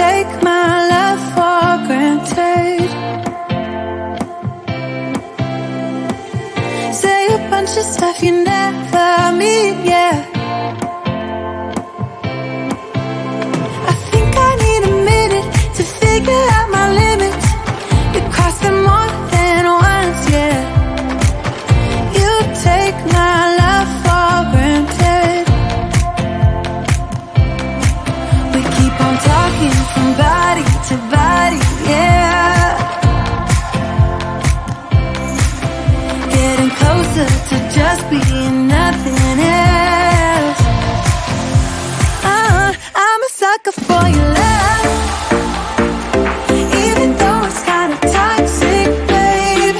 take my love for granted. Say a bunch of stuff you never mean, yeah. I think I need a minute to figure out my limits. You cross them more than once, yeah. You take my love for granted. We keep on talking from body to body, yeah. Getting closer to just being nothing else. I'm a sucker for your love, even though it's kinda toxic, babe.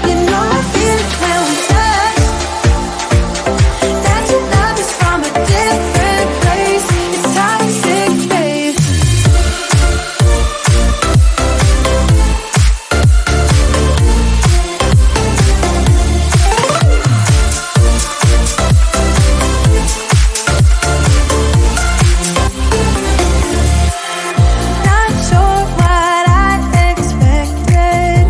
You know I feel it when we touch, that your love is from a different place. It's toxic, babe. Not sure what I expected.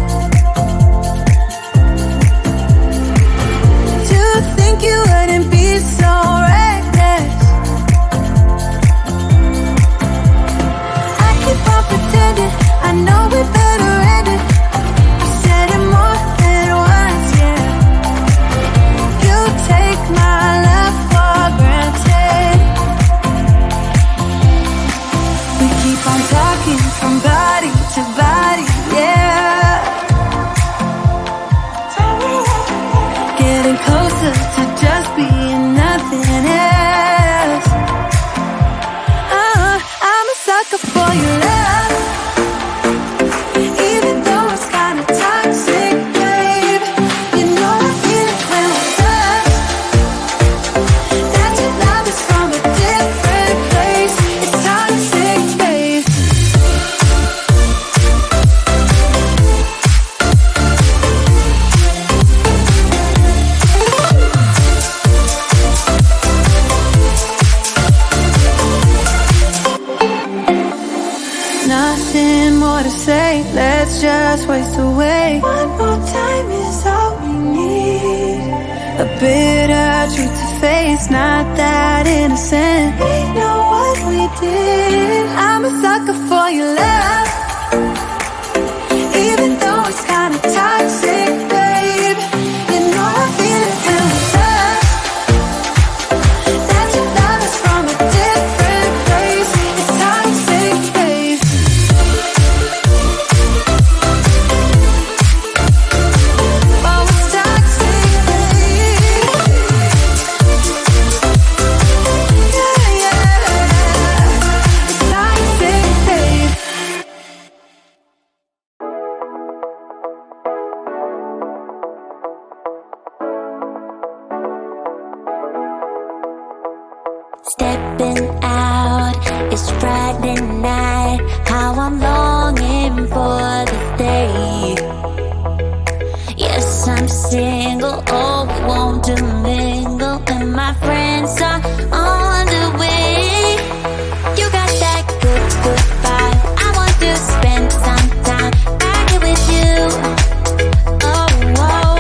To think you wouldn't be so reckless. I keep on pretending I know we better end it. I said it more than once, yeah. You take my love for granted. We keep on talking from body to body, yeah. Getting closer to just being nothing else. I'm a sucker for your love, even though it's kinda toxic, babe. You know I feel it when we touch, that your love is from a different place. It's toxic, babe. Nothing more to say, let's just waste away. One more time is all we need. A bitter truth to face, not that innocent. We know what we did. I'm a sucker for your love, even though it's kinda toxic, babe. You know I feel it when we touch, that your love is from a different place. It's toxic, babe. Oh, it's toxic, babe. Yeah, yeah. It's toxic, babe. Stepping out, it's Friday night. How I'm longing for this day. Yes, I'm single, oh, we want to mingle, and my friends are on the way. You got that good, good vibe. I want to spend some time back here with you. Oh, whoa.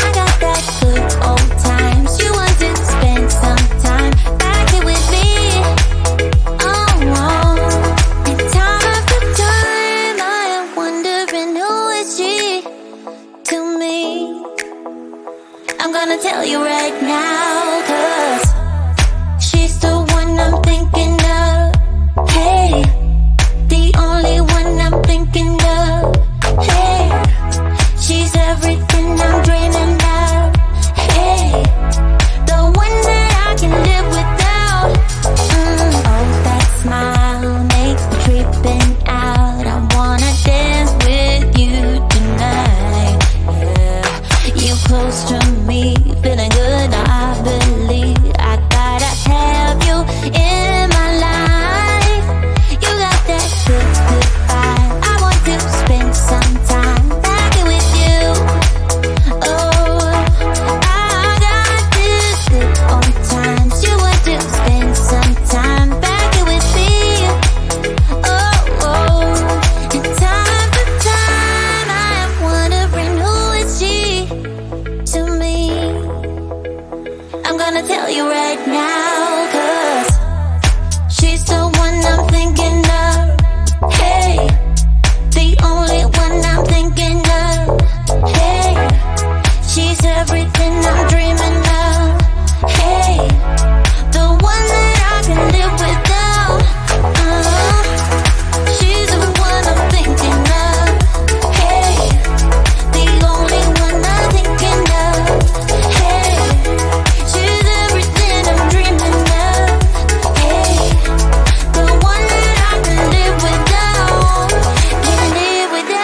I got that good old times. You want to spend some time back here with me. Oh, whoa. And time after time, I am wondering who is she to me. I'm gonna tell you right now, 'cause she's the one I'm thinking of. Hey, the only one I'm thinking of. Hey, she's everything I'm dreaming of. Hey, the one that I can live without. Oh, that smile makes me tripping out. I wanna dance with you tonight. Yeah, you close to me, feeling good. I believe I gotta have you in my life. You got that good, good vibe. I want to spend some time back here with you. Oh, I got this good old times. You want to spend some time back here with me. gonna tell you right now, 'cause she's the one I'm thinking of. Hey, the only one I'm thinking of. Hey, she's everything I'm dreaming of. Hey, the one that I can live without. She's the one I'm thinking of. Hey, the only one I'm thinking of. Hey, she's everything I'm dreaming of. Hey, the one that I can live without. Can live without.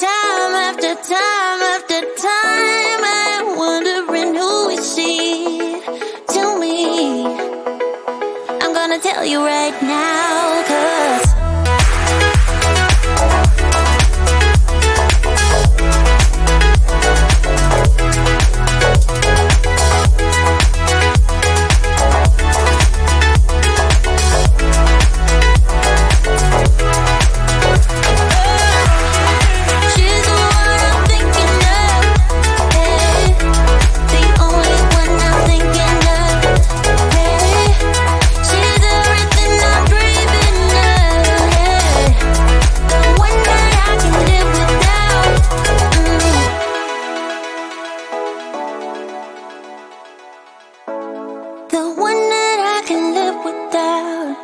Time after time after time, I'm wondering who is she to me. I'm gonna tell you right now, 'cause she's the one I'm thinking of. Hey, the only one I'm thinking of. Hey, she's everything I'm dreaming of. Hey, the one that I can live without. The one that I can live without.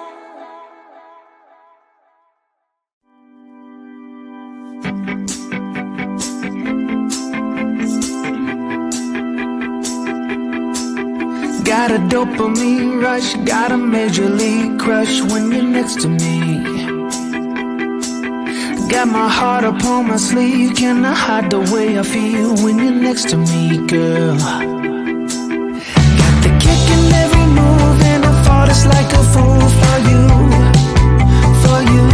Got a dopamine rush, got a major league crush when you're next to me. Got my heart upon my sleeve, can I hide the way I feel when you're next to me, girl? Got the kick in every move and I fought it's like a fool for you, for you.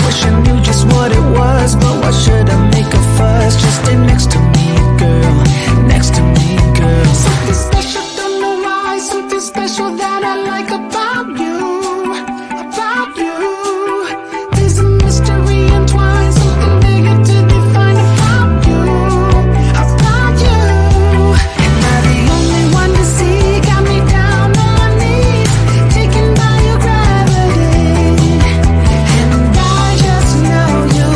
Wish I knew just what it was, but why should I make a fuss? Just stay next to me, girl, next to me, girl. Something special, don't know why, something special that I like about you, about you. There's a mystery entwined, something bigger to define about you, about you. Am I the only one to see? Got me down on my knees, taken by your gravity. And I just know you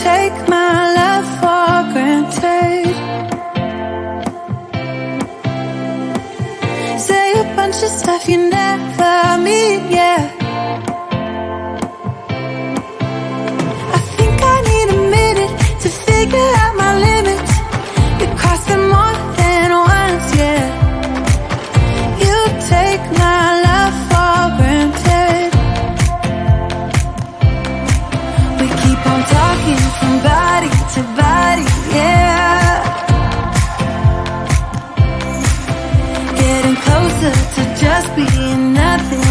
take my love for granted. Say a bunch of stuff you never mean, yeah. I think I need a minute to figure out my limits. You cross them more than once, yeah. You take my love for granted. We keep on talking from body to body, yeah. Getting closer to just being nothing.